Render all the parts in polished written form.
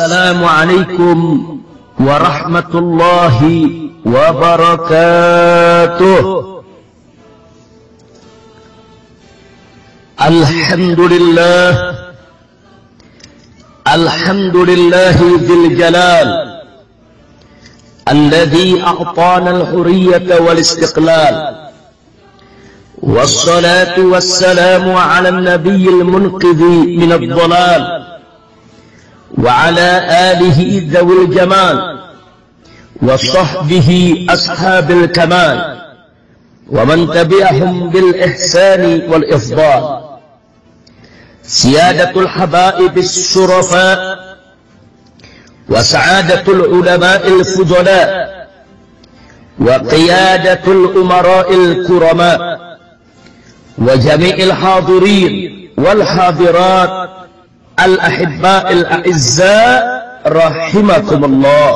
Assalamualaikum warahmatullahi wabarakatuh. Alhamdulillah, alhamdulillahi dzil jalal alladzi a'tana al-hurriyata wal istiqlal. Wassalatu wassalamu ala an-nabiyil munqidhi min ad-dhalal wa ala alihi dzawil jamal wa sahbihi ashabil kamal wa man tabi'ahum bil ihsani wal ifdal. Siyadatul habaibis syurafa wa sa'adatul ulama'il fudala wa qiyadatul umara'il kurama wa jami'il hadirin wal hadirat al-ahibba'il a'izza rahimakumullah.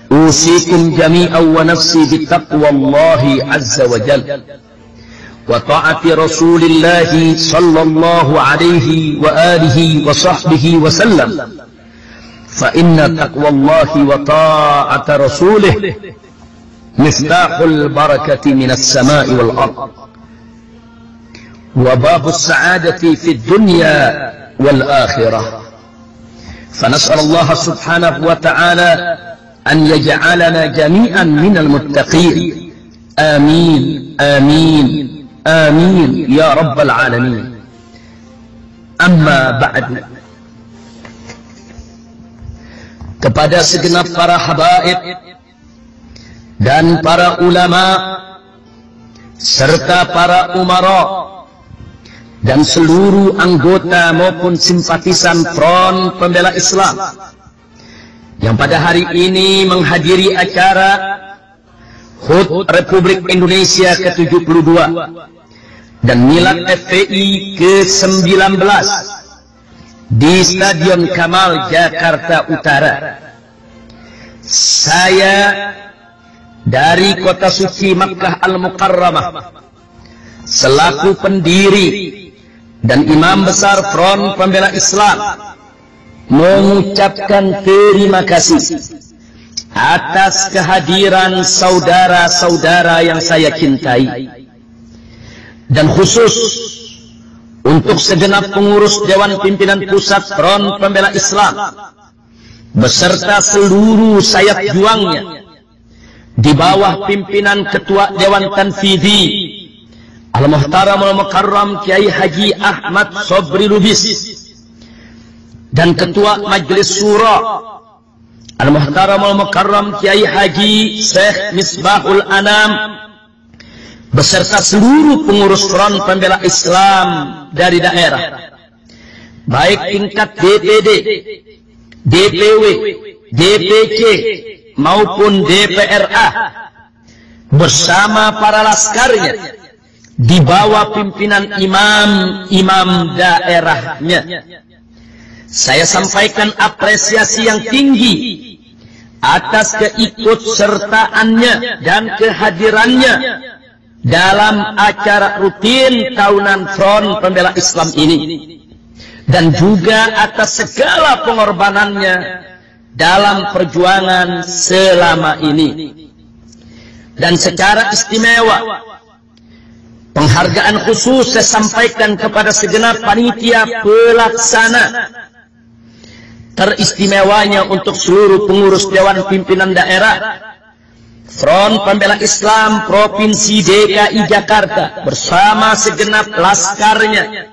Usikum jami'an wa nafsi bittaqwallahi azza wa jalla wa ta'ati rasulillahi sallallahu alaihi wa alihi wa sahbihi wa sallam. Fa inna taqwallahi wa ta'ata rasulih miftahul barakati minas sama'i wal ard wa babus sa'adati fid dunya wal akhirah. Fanas'alullaha subhanahu wa ta'ala an yaj'alana jami'an minal muttaqin. Amin amin amin ya rabbal alamin. Amma ba'du. Kepada segenap para habaib dan para ulama serta para umara dan seluruh anggota maupun simpatisan Front Pembela Islam yang pada hari ini menghadiri acara HUT Republik Indonesia ke-72 dan Milad FPI ke-19 di Stadion Kamal Jakarta Utara. Saya dari kota suci Makkah Al-Mukarramah selaku pendiri dan imam besar Front Pembela Islam mengucapkan terima kasih atas kehadiran saudara-saudara yang saya cintai, dan khusus untuk segenap pengurus Dewan Pimpinan Pusat Front Pembela Islam beserta seluruh sayap juangnya di bawah pimpinan Ketua Dewan Tanfidhi Al-Muhtaram Al-Mukarram Kiai Haji Ahmad Sobri Lubis dan Ketua Majelis Syura Al-Muhtaram Al-Mukarram Kiai Haji Syekh Misbahul Anam beserta seluruh pengurus Front Pembela Islam dari daerah, baik tingkat DPD, DPW, DPC maupun DPRA bersama para laskarnya di bawah pimpinan imam-imam daerahnya. Saya sampaikan apresiasi yang tinggi atas keikutsertaannya dan kehadirannya dalam acara rutin tahunan Front Pembela Islam ini, dan juga atas segala pengorbanannya dalam perjuangan selama ini. Dan secara istimewa penghargaan khusus saya sampaikan kepada segenap panitia pelaksana, teristimewanya untuk seluruh pengurus Dewan Pimpinan Daerah Front Pembela Islam Provinsi DKI Jakarta bersama segenap laskarnya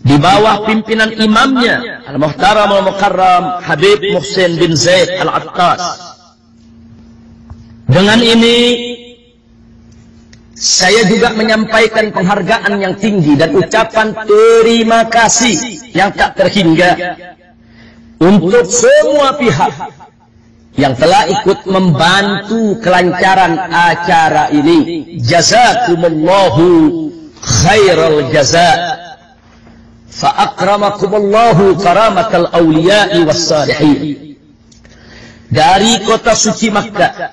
di bawah pimpinan imamnya Al-Muhtaram Al-Mukarram Habib Muhsin bin Zaid Al-Attas. Dengan ini saya juga menyampaikan penghargaan yang tinggi dan ucapan terima kasih yang tak terhingga untuk semua pihak yang telah ikut membantu kelancaran acara ini. Jazakumullahu khairal jazaa, fa akramakumullahu karamatal awliya'i was salihin. Dari kota suci Makkah,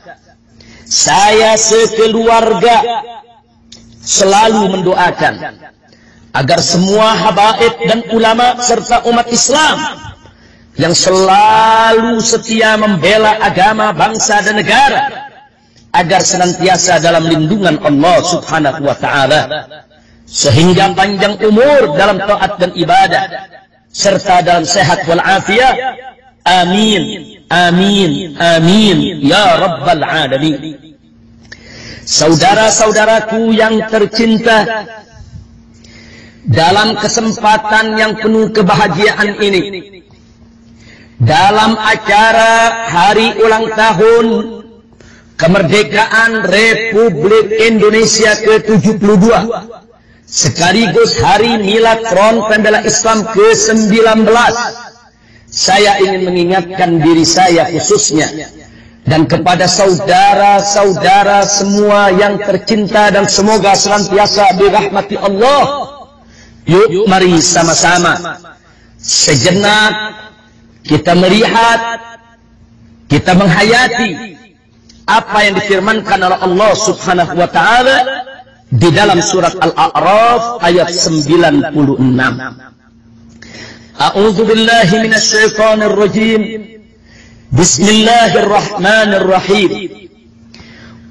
saya sekeluarga selalu mendoakan agar semua habaib dan ulama serta umat Islam yang selalu setia membela agama, bangsa dan negara agar senantiasa dalam lindungan Allah Subhanahu wa taala, sehingga panjang umur dalam taat dan ibadah serta dalam sehat wal afiat. Amin, amin, amin ya rabbal alamin. Saudara-saudaraku yang tercinta, dalam kesempatan yang penuh kebahagiaan ini, dalam acara hari ulang tahun kemerdekaan Republik Indonesia ke-72 sekaligus hari milad Front Pembela Islam ke-19, saya ingin mengingatkan diri saya khususnya dan kepada saudara-saudara semua yang tercinta dan semoga senantiasa dirahmati Allah. Yuk mari sama-sama sejenak kita melihat, kita menghayati apa yang difirmankan oleh Allah Subhanahu wa taala di dalam surat Al-A'raf ayat 96. A'udzu billahi minasy syaithanir rajim. Bismillahirrahmanirrahim.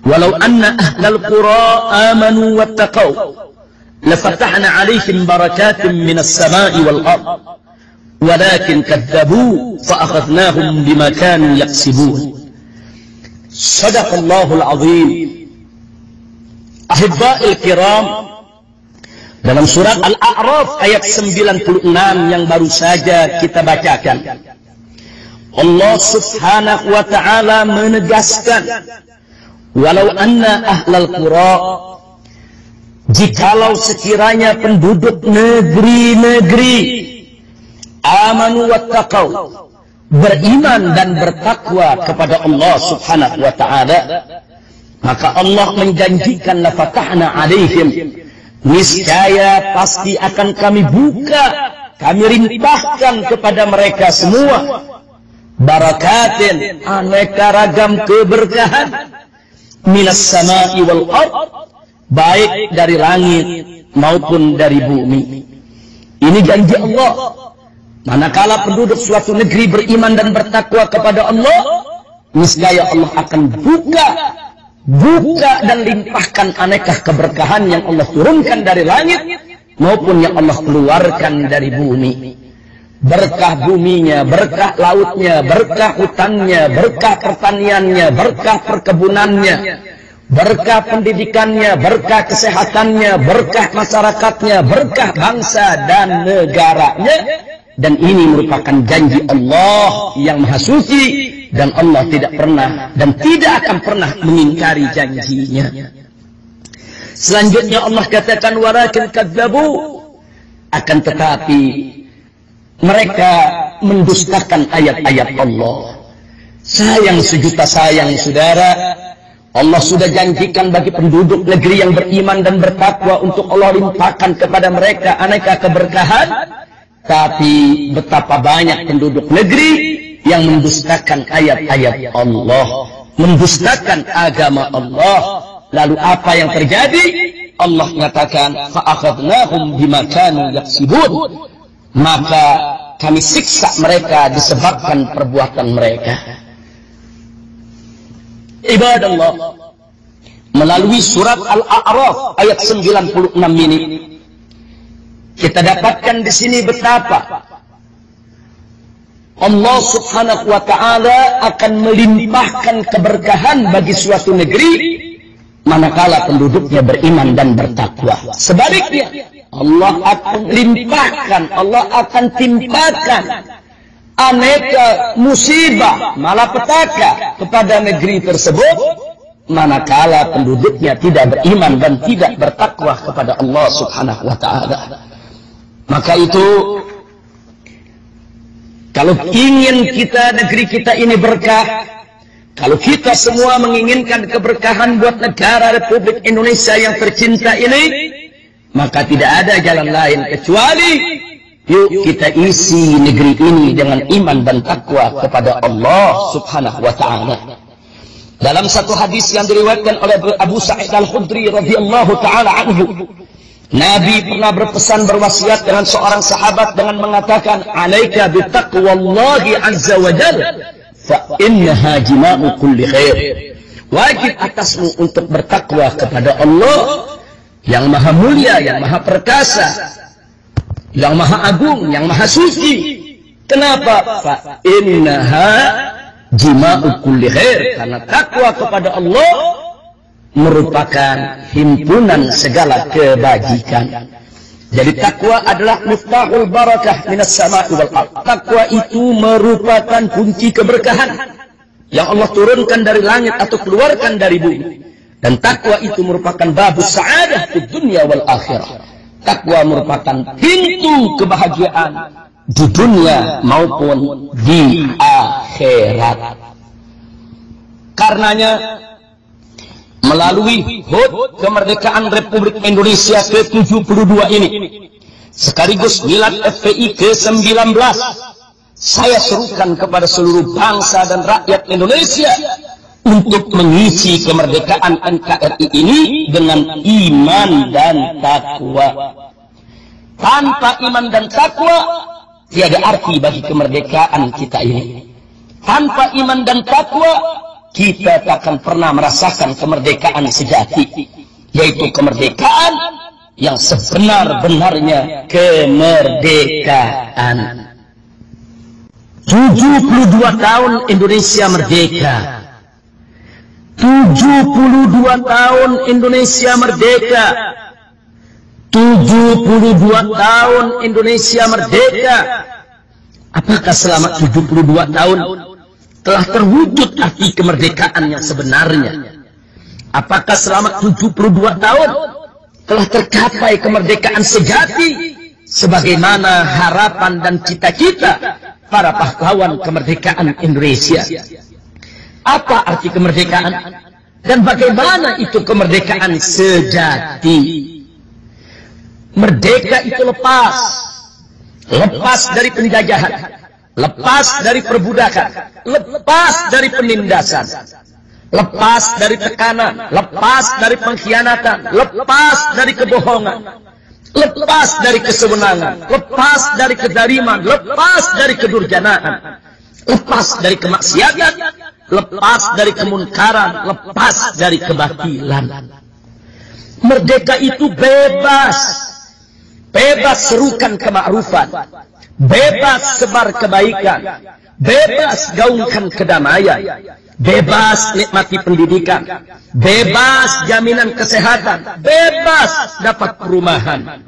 Walau anna ahlal qura amanu wattaqau lafatahna 'alaihim barakatin minas sama'i wal ardh walakin kadzabu fa akhadnahum bima kanu yaksibun. Shadaqallahul azim. Ahibba'il kiram, dalam surat Al-A'raf ayat 96 yang baru saja kita bacakan, Allah Subhanahu wa ta'ala menegaskan, walau anna ahlal qura, jikalau sekiranya penduduk negeri-negeri amanu wattaqau, beriman dan bertakwa kepada Allah Subhanahu wa ta'ala, maka Allah menjanjikan lafatahna alaihim, niscaya pasti akan kami buka, kami limpahkan kepada mereka semua barakatin, aneka ragam keberkahan, minas sama'i wal ardh, baik dari langit maupun dari bumi. Ini janji Allah. Manakala penduduk suatu negeri beriman dan bertakwa kepada Allah, niscaya Allah akan buka dan limpahkan aneka keberkahan yang Allah turunkan dari langit maupun yang Allah keluarkan dari bumi. Berkah buminya, berkah lautnya, berkah hutannya, berkah pertaniannya, berkah perkebunannya, berkah pendidikannya, berkah kesehatannya, berkah masyarakatnya, berkah bangsa dan negaranya. Dan ini merupakan janji Allah yang maha suci, dan Allah tidak pernah dan tidak akan pernah mengingkari janjinya. Selanjutnya Allah katakan walakin kadzabu, akan tetapi mereka mendustakan ayat-ayat Allah. Sayang sejuta sayang saudara, Allah sudah janjikan bagi penduduk negeri yang beriman dan bertakwa untuk Allah limpahkan kepada mereka aneka keberkahan. Tapi betapa banyak penduduk negeri yang mendustakan ayat-ayat Allah, mendustakan agama Allah. Lalu apa yang terjadi? Allah mengatakan fa'akhadnahum bima kanu yaksibun, maka kami siksa mereka disebabkan perbuatan mereka. Ibadallah, melalui surat Al-A'raf ayat 96 ini kita dapatkan di sini betapa Allah Subhanahu wa ta'ala akan melimpahkan keberkahan bagi suatu negeri manakala penduduknya beriman dan bertakwa. Sebaliknya, Allah akan limpahkan, Allah akan timpakan aneka musibah, malapetaka kepada negeri tersebut manakala penduduknya tidak beriman dan tidak bertakwa kepada Allah Subhanahu wa ta'ala. Maka itu, kalau ingin negeri kita ini berkah, kalau kita semua menginginkan keberkahan buat negara Republik Indonesia yang tercinta ini, maka tidak ada jalan lain kecuali yuk kita isi negeri ini dengan iman dan takwa kepada Allah Subhanahu wa ta'ala. Dalam satu hadis yang diriwayatkan oleh Abu Sa'id Al-Khudri radhiyallahu ta'ala anhu, Nabi pernah berpesan, berwasiat dengan seorang sahabat dengan mengatakan, "Alaika bitaqwallahi azza wa jalla, fa innaha jima'u kulli khair." Wajib atasmu untuk bertakwa kepada Allah yang maha mulia, yang maha perkasa, yang maha agung, yang maha suci. Kenapa? Fa innaha jima'u kulli khair. Karena takwa kepada Allah merupakan himpunan segala kebajikan. Jadi takwa adalah miftahul barakah minas sama'i wal ardh. Takwa itu merupakan kunci keberkahan yang Allah turunkan dari langit atau keluarkan dari bumi. Dan takwa itu merupakan babus sa'adah di dunia wal akhirah. Takwa merupakan pintu kebahagiaan di dunia maupun di akhirat. Karenanya melalui HUT kemerdekaan Republik Indonesia ke-72 ini, sekaligus milad FPI ke-19, saya serukan kepada seluruh bangsa dan rakyat Indonesia untuk mengisi kemerdekaan NKRI ini dengan iman dan takwa. Tanpa iman dan takwa, tiada arti bagi kemerdekaan kita ini. Tanpa iman dan takwa, kita tak akan pernah merasakan kemerdekaan sejati, yaitu kemerdekaan yang sebenar-benarnya kemerdekaan. 72 tahun Indonesia merdeka. 72 tahun Indonesia merdeka. 72 tahun Indonesia merdeka. Apakah selama 72 tahun telah terwujud arti kemerdekaan yang sebenarnya? Apakah selama 72 tahun telah tercapai kemerdekaan sejati sebagaimana harapan dan cita-cita para pahlawan kemerdekaan Indonesia? Apa arti kemerdekaan dan bagaimana itu kemerdekaan sejati? Merdeka itu lepas dari penjajahan, lepas dari perbudakan, lepas dari penindasan, lepas dari tekanan, lepas dari pengkhianatan, lepas dari kebohongan, lepas dari kesewenangan, lepas dari kezaliman, lepas dari kedurjanaan, lepas dari kemaksiatan, lepas dari kemunkaran, lepas dari kebatilan. Merdeka itu bebas, bebas serukan kemakrufan, bebas sebar kebaikan, bebas gaungkan kedamaian, bebas nikmati pendidikan, bebas jaminan kesehatan, bebas dapat perumahan,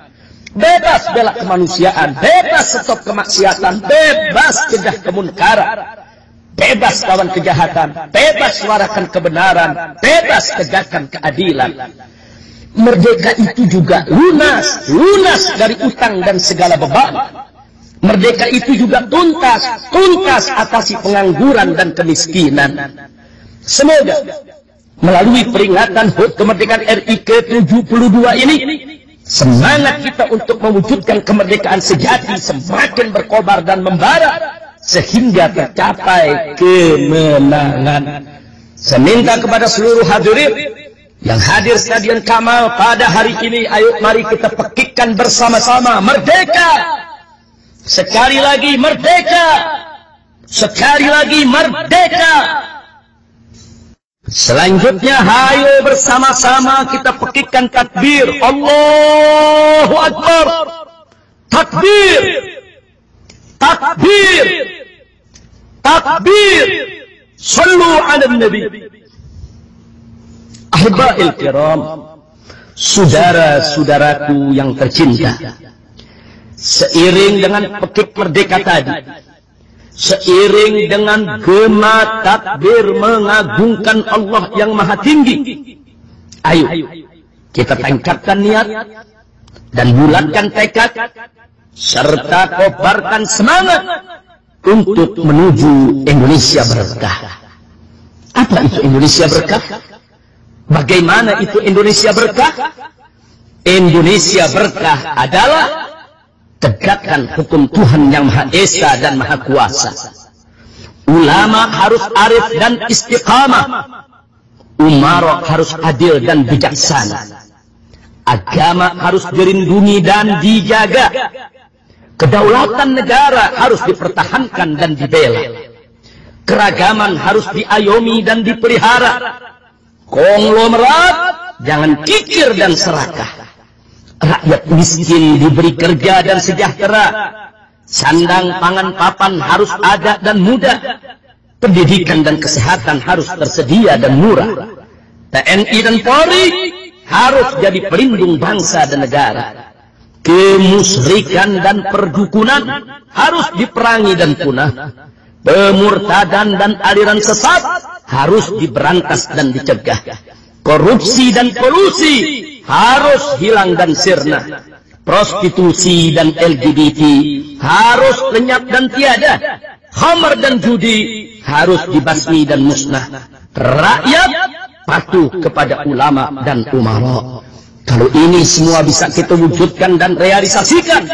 bebas bela kemanusiaan, bebas stop kemaksiatan, bebas cegah kemunkaran, bebas lawan kejahatan, bebas suarakan kebenaran, bebas tegakkan keadilan. Merdeka itu juga lunas dari utang dan segala beban. Merdeka itu juga tuntas atasi pengangguran dan kemiskinan. Semoga melalui peringatan HUT kemerdekaan RI ke-72 ini, semangat kita untuk mewujudkan kemerdekaan sejati semakin berkobar dan membara sehingga tercapai kemenangan. Saya minta kepada seluruh hadirin yang hadir Stadion Kamal pada hari ini, ayo mari kita pekikkan bersama-sama merdeka. Sekali lagi merdeka. Sekali lagi merdeka. Selanjutnya hayo bersama-sama kita pekikkan takbir. Allahu Akbar. Takbir. Takbir. Takbir. Sallu ala Nabi. Ahiba'il kiram, saudara-saudaraku yang tercinta, seiring dengan pekik merdeka tadi, seiring dengan gema takbir mengagungkan Allah yang maha tinggi, ayo kita tingkatkan niat dan bulatkan tekad serta kobarkan semangat untuk menuju Indonesia berkah. Apa itu Indonesia berkah? Bagaimana itu Indonesia berkah? Indonesia berkah adalah tegakkan hukum Tuhan yang Maha Esa dan Maha Kuasa. Ulama harus arif dan istiqamah. Umarok harus adil dan bijaksana. Agama harus dilindungi dan dijaga. Kedaulatan negara harus dipertahankan dan dibela. Keragaman harus diayomi dan dipelihara. Konglomerat jangan kikir dan serakah. Rakyat miskin diberi kerja dan sejahtera. Sandang pangan papan harus ada dan mudah. Pendidikan dan kesehatan harus tersedia dan murah. TNI dan Polri harus jadi pelindung bangsa dan negara. Kemusyrikan dan perdukunan harus diperangi dan punah. Pemurtadan dan aliran sesat harus diberantas dan dicegah. Korupsi dan kolusi harus hilang dan sirna. Prostitusi dan LGBT harus lenyap dan tiada. Khamar dan judi harus dibasmi dan musnah. Rakyat patuh kepada ulama dan umara. Kalau ini semua bisa kita wujudkan dan realisasikan,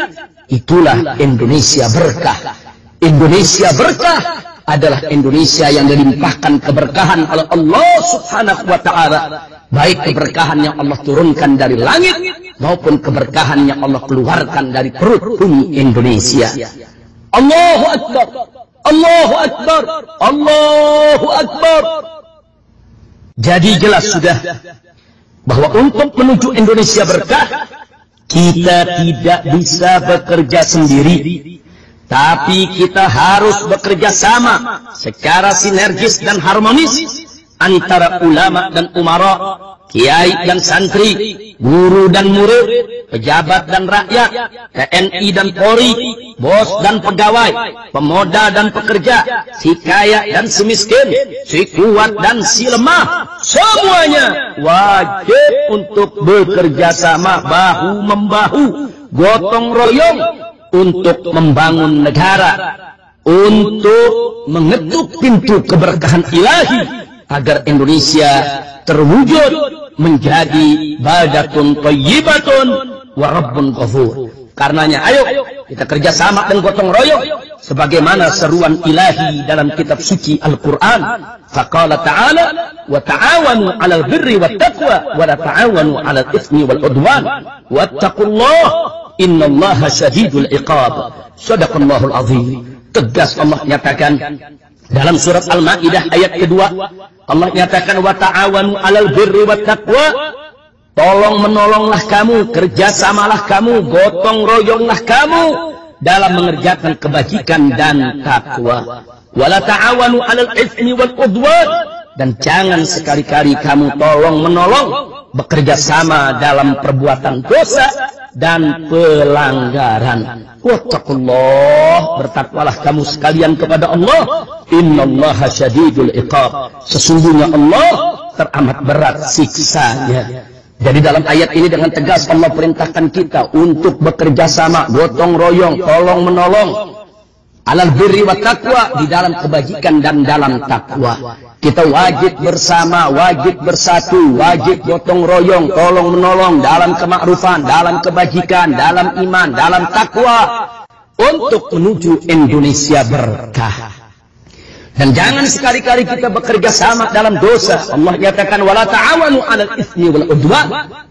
itulah Indonesia berkah. Indonesia berkah adalah Indonesia yang dilimpahkan keberkahan oleh Allah Subhanahu wa ta'ala. Baik keberkahan yang Allah turunkan dari langit maupun keberkahan yang Allah keluarkan dari perut bumi Indonesia. Allahu Akbar, Allahu Akbar, Allahu Akbar. Jadi jelas sudah bahwa untuk menuju Indonesia berkah, kita tidak bisa bekerja sendiri, tapi kita harus bekerja sama secara sinergis dan harmonis antara ulama dan umara, kiai dan santri, guru dan murid, pejabat dan rakyat, TNI dan Polri, bos dan pegawai, pemuda dan pekerja, si kaya dan si miskin, si kuat dan si lemah. Semuanya wajib untuk bekerja sama bahu-membahu, gotong royong untuk membangun negara, untuk mengetuk pintu keberkahan ilahi agar Indonesia terwujud menjadi baldatun thayyibatun wa rabbun ghafur. Karenanya ayo kita kerjasama dan gotong royong sebagaimana seruan ilahi dalam kitab suci Al-Quran. Faqala ta'ala wa ta'awanu 'alal birri wat taqwa wa la ta'awanu 'alal itsmi wal 'udwan wattaqullah innallaha syadidul iqab. Shadaqallahul azim. Tegas Allah nyatakan dalam surat Al-Maidah ayat kedua, Allah nyatakan wa ta'awanu 'alal birri wat taqwa. Tolong menolonglah kamu, kerjasamalah kamu, gotong royonglah kamu dalam mengerjakan kebajikan dan takwa. Wala ta'awanu 'alal itsmi wal 'udwan, dan jangan sekali-kali kamu tolong menolong bekerja sama dalam perbuatan dosa dan pelanggaran. Wattaqullah, bertakwalah kamu sekalian kepada Allah. Innallaha syadidul iqab, sesungguhnya Allah teramat berat siksanya. Jadi dalam ayat ini dengan tegas Allah perintahkan kita untuk bekerja sama, gotong royong, tolong menolong, alal birri wat taqwa, di dalam kebajikan dan dalam takwa. Kita wajib bersama, wajib bersatu, wajib gotong royong, tolong menolong dalam kemakrufan, dalam kebajikan, dalam iman, dalam takwa untuk menuju Indonesia berkah. Dan jangan sekali-kali kita bekerja sama dalam dosa. Allah nyatakan wala ta'awanu 'alal itsmi wal 'udwan.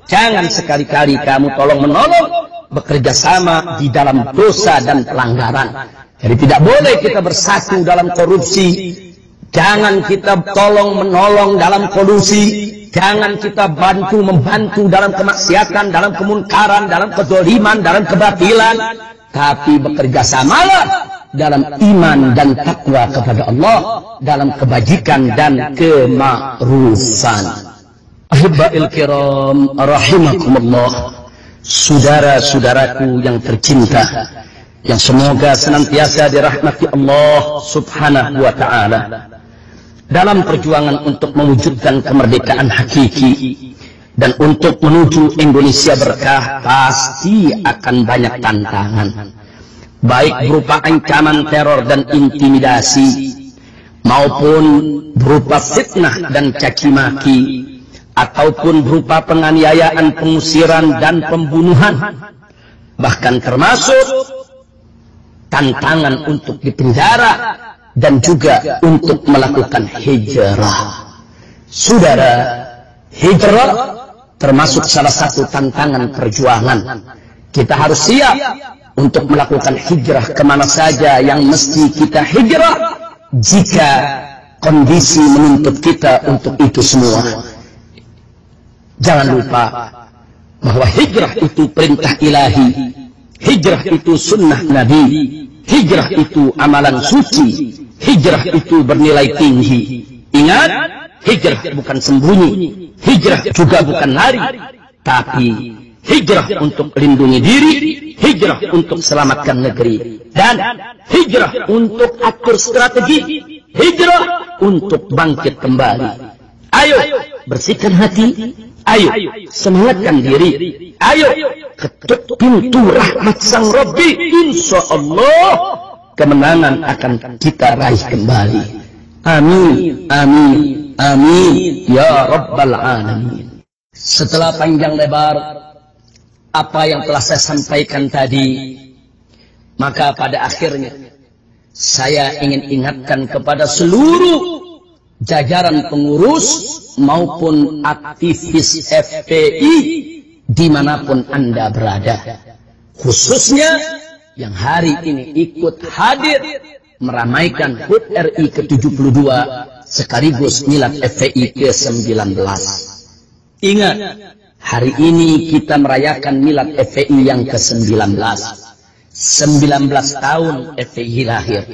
Jangan sekali-kali kamu tolong menolong bekerja sama di dalam dosa dan pelanggaran. Jadi tidak boleh kita bersatu dalam korupsi. Jangan kita tolong menolong dalam kolusi. Jangan kita membantu dalam kemaksiatan, dalam kemunkaran, dalam kezaliman, dalam kebatilan. Tapi bekerja samalah dalam iman dan takwa kepada Allah, dalam kebajikan dan kemakrufan. Ahibba'il kiram rahimakumullah, saudara-saudaraku yang tercinta, yang semoga senantiasa dirahmati Allah Subhanahu wa ta'ala. Dalam perjuangan untuk mewujudkan kemerdekaan hakiki dan untuk menuju Indonesia berkah, pasti akan banyak tantangan, baik berupa ancaman teror dan intimidasi, maupun berupa fitnah dan caci maki, ataupun berupa penganiayaan, pengusiran, dan pembunuhan, bahkan termasuk tantangan untuk dipenjara dan juga untuk melakukan hijrah. Saudara, hijrah termasuk salah satu tantangan perjuangan. Kita harus siap untuk melakukan hijrah kemana saja yang mesti kita hijrah jika kondisi menuntut kita untuk itu semua. Jangan lupa bahwa hijrah itu perintah ilahi, hijrah itu sunnah Nabi, hijrah itu amalan suci, hijrah itu bernilai tinggi. Ingat, hijrah bukan sembunyi, hijrah juga bukan lari, tapi hijrah untuk lindungi diri, hijrah untuk selamatkan negeri, dan hijrah untuk atur strategi, hijrah untuk bangkit kembali. Ayo, bersihkan hati, ayo, semangatkan diri, ayo, ketuk pintu rahmat Sang Rabbi. Insya Allah kemenangan akan kita raih kembali. Amin, amin, amin, ya Rabbal Alamin. Setelah panjang lebar apa yang telah saya sampaikan tadi, maka pada akhirnya saya ingin ingatkan kepada seluruh jajaran pengurus maupun aktivis FPI dimanapun Anda berada, khususnya yang hari ini ikut hadir meramaikan HUT RI ke-72 sekaligus milad FPI ke-19. Ingat, hari ini kita merayakan milad FPI yang ke-19. 19 tahun FPI lahir.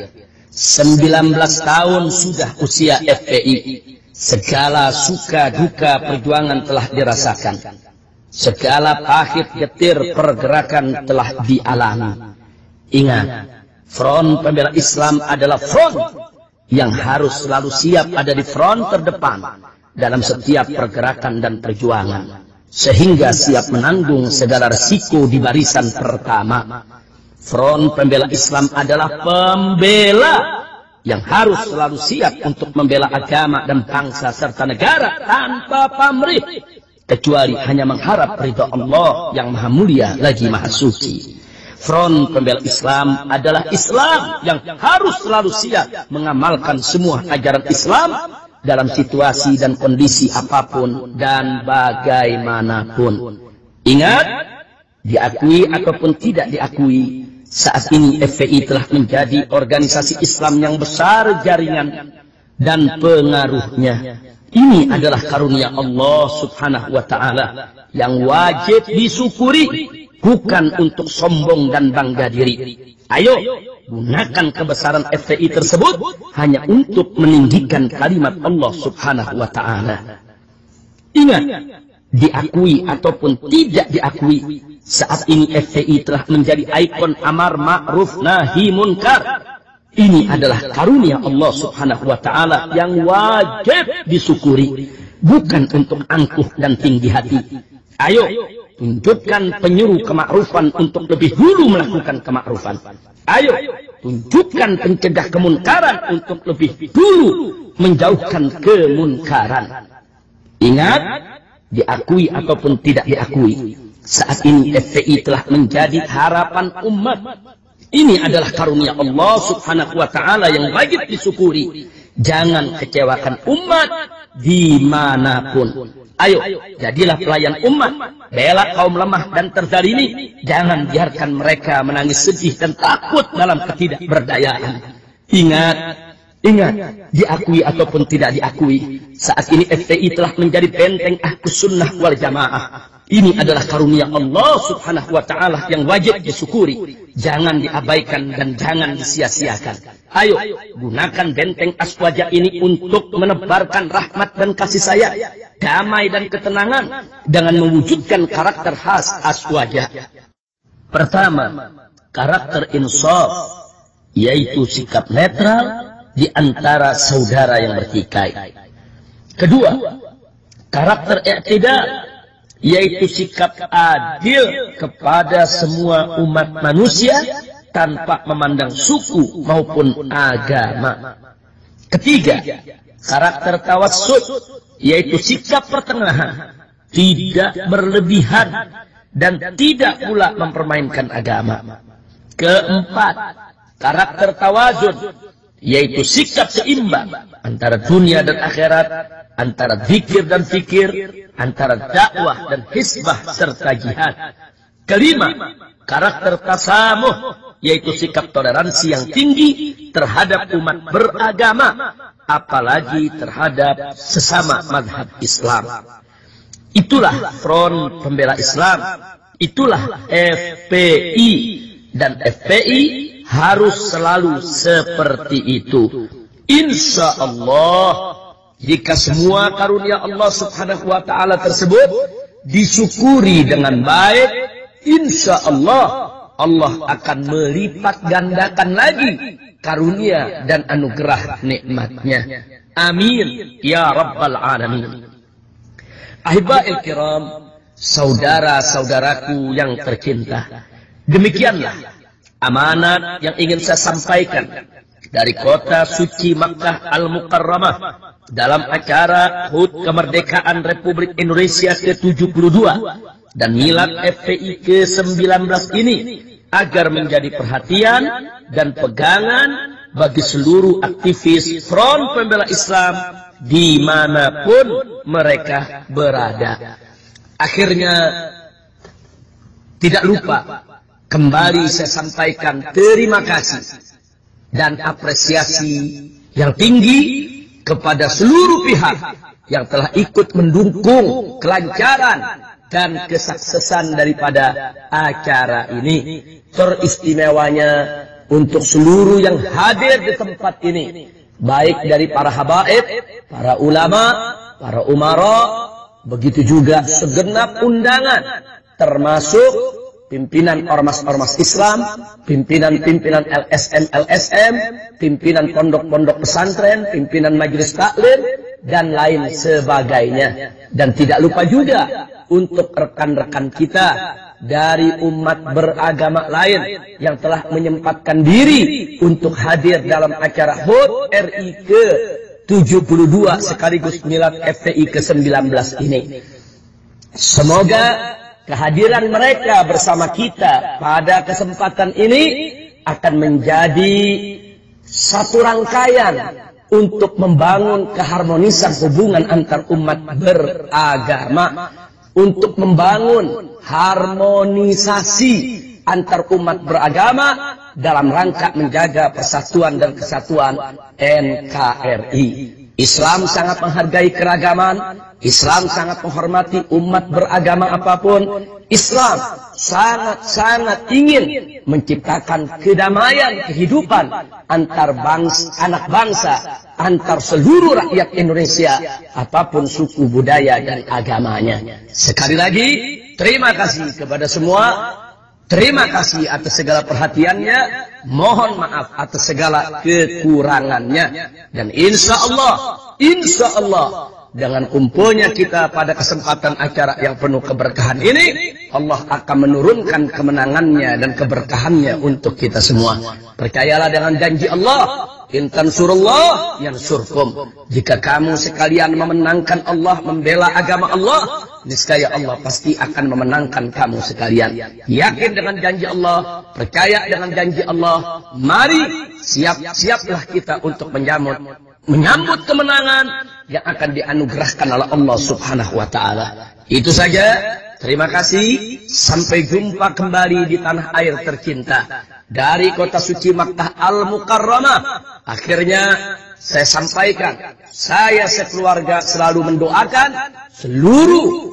19 tahun sudah usia FPI. Segala suka duka perjuangan telah dirasakan. Segala pahit getir pergerakan telah dialami. Ingat, Front Pembela Islam adalah front yang harus selalu siap ada di front terdepan dalam setiap pergerakan dan perjuangan, sehingga siap menanggung segala resiko di barisan pertama. Front Pembela Islam adalah pembela yang harus selalu siap untuk membela agama dan bangsa serta negara tanpa pamrih, kecuali hanya mengharap ridha Allah yang maha mulia lagi maha suci. Front Pembela Islam adalah Islam yang harus selalu siap mengamalkan semua ajaran Islam dalam situasi dan kondisi apapun dan bagaimanapun. Ingat, diakui ataupun tidak diakui, saat ini FPI telah menjadi organisasi Islam yang besar jaringan dan pengaruhnya. Ini adalah karunia Allah Subhanahu wa Ta'ala yang wajib disyukuri, bukan untuk sombong dan bangga diri. Ayo, gunakan kebesaran FPI tersebut hanya untuk meninggikan kalimat Allah Subhanahu wa Ta'ala. Ingat, diakui ataupun tidak diakui, saat ini FPI telah menjadi ikon amar ma'ruf nahi munkar. Ini adalah karunia Allah Subhanahu wa Ta'ala yang wajib disyukuri, bukan untuk angkuh dan tinggi hati. Ayo, tunjukkan penyuruh kemakrufan untuk lebih dulu melakukan kemakrufan. Ayo, tunjukkan pencegah kemunkaran untuk lebih dulu menjauhkan kemunkaran. Ingat, diakui ataupun tidak diakui, saat ini FPI telah menjadi harapan umat. Ini adalah karunia Allah Subhanahu wa Ta'ala yang wajib disyukuri. Jangan kecewakan umat dimanapun. Ayo, jadilah pelayan umat, bela kaum lemah dan terzalimi. Jangan biarkan mereka menangis sedih dan takut dalam ketidakberdayaan. Ingat, diakui ataupun tidak diakui, saat ini FPI telah menjadi benteng Ahlus Sunnah wal Jamaah. Ini adalah karunia Allah Subhanahu wa Ta'ala yang wajib disyukuri. Jangan diabaikan dan jangan disia-siakan. Ayo, gunakan benteng Aswaja ini untuk menebarkan rahmat dan kasih sayang, damai dan ketenangan dengan mewujudkan karakter khas Aswaja. Pertama, karakter insaf, yaitu sikap netral di antara saudara yang bertikai. Kedua, karakter i'tidal, yaitu sikap adil kepada semua umat manusia tanpa memandang suku maupun agama. Ketiga, karakter tawassut, yaitu sikap pertengahan, tidak berlebihan dan tidak pula mempermainkan agama. Keempat, karakter tawazun, yaitu sikap seimbang antara dunia dan akhirat, antara zikir dan fikir, antara dakwah dan hizbah serta jihad. Kelima, karakter tasamuh, yaitu sikap toleransi yang tinggi terhadap umat beragama, apalagi terhadap sesama mazhab Islam. Itulah Front Pembela Islam, itulah FPI, dan FPI harus selalu seperti itu. Insya Allah, jika semua karunia Allah Subhanahu wa Ta'ala tersebut disyukuri dengan baik, insya Allah, Allah akan melipat gandakan lagi karunia dan anugerah nikmatnya. Amin ya Rabbal Alamin. Ahiba'il kiram, saudara-saudaraku yang tercinta, demikianlah amanat yang ingin saya sampaikan dari kota suci Makkah Al-Mukarramah dalam acara HUT Kemerdekaan Republik Indonesia ke-72 dan milad FPI ke-19 ini, agar menjadi perhatian dan pegangan bagi seluruh aktivis Front Pembela Islam dimanapun mereka berada. Akhirnya, tidak lupa kembali saya sampaikan terima kasih dan apresiasi yang tinggi kepada seluruh pihak yang telah ikut mendukung kelancaran dan kesuksesan daripada acara ini. Teristimewanya untuk seluruh yang hadir di tempat ini, baik dari para habaib, para ulama, para umara, begitu juga segenap undangan, termasuk pimpinan ormas-ormas Islam, pimpinan-pimpinan LSM, pimpinan pondok-pondok pesantren, pimpinan majelis taklim, dan lain sebagainya. Dan tidak lupa juga untuk rekan-rekan kita dari umat beragama lain yang telah menyempatkan diri untuk hadir dalam acara HUT RI ke-72 sekaligus milad FPI ke-19 ini. Semoga kehadiran mereka bersama kita pada kesempatan ini akan menjadi satu rangkaian untuk membangun keharmonisan hubungan antar umat beragama, untuk membangun harmonisasi antar umat beragama dalam rangka menjaga persatuan dan kesatuan NKRI. Islam sangat menghargai keragaman, Islam sangat menghormati umat beragama apapun. Islam sangat-sangat ingin menciptakan kedamaian kehidupan antar anak bangsa, antar seluruh rakyat Indonesia, apapun suku, budaya, dan agamanya. Sekali lagi, terima kasih kepada semua. Terima kasih atas segala perhatiannya. Mohon maaf atas segala kekurangannya. Dan insya Allah, dengan kumpulnya kita pada kesempatan acara yang penuh keberkahan ini, Allah akan menurunkan kemenangannya dan keberkahannya untuk kita semua. Percayalah dengan janji Allah, in tansurullah yansurkum. Jika kamu sekalian memenangkan Allah, membela agama Allah, niscaya Allah pasti akan memenangkan kamu sekalian. Yakin dengan janji Allah, percaya dengan janji Allah. Mari siap-siaplah kita untuk menyambut kemenangan yang akan dianugerahkan oleh Allah Subhanahu wa Ta'ala. Itu saja. Terima kasih. Sampai jumpa kembali di tanah air tercinta dari kota suci Makkah Al-Mukarramah. Akhirnya saya sampaikan, saya sekeluarga selalu mendoakan seluruh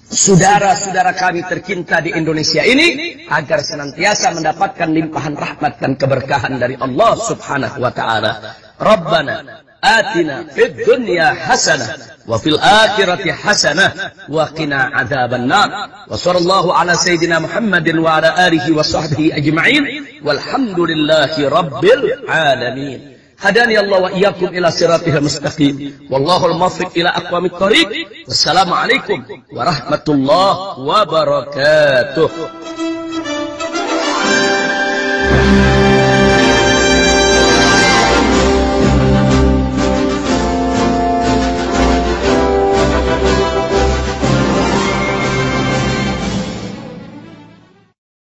saudara-saudara kami tercinta di Indonesia ini agar senantiasa mendapatkan limpahan rahmat dan keberkahan dari Allah Subhanahu wa Ta'ala. Rabbana atina fid dunya hasanah wa fil akhirati hasanah wa qina adzabannar. Wa sallallahu ala sayyidina Muhammadin wa ala alihi wa sahbihi ajma'in walhamdulillahi rabbil alamin. Hadani Allah wa iyyakum ila siratil mustaqim. Wallahul muwaffiq ila aqwamit thoriq. Wassalamu alaikum warahmatullahi wabarakatuh.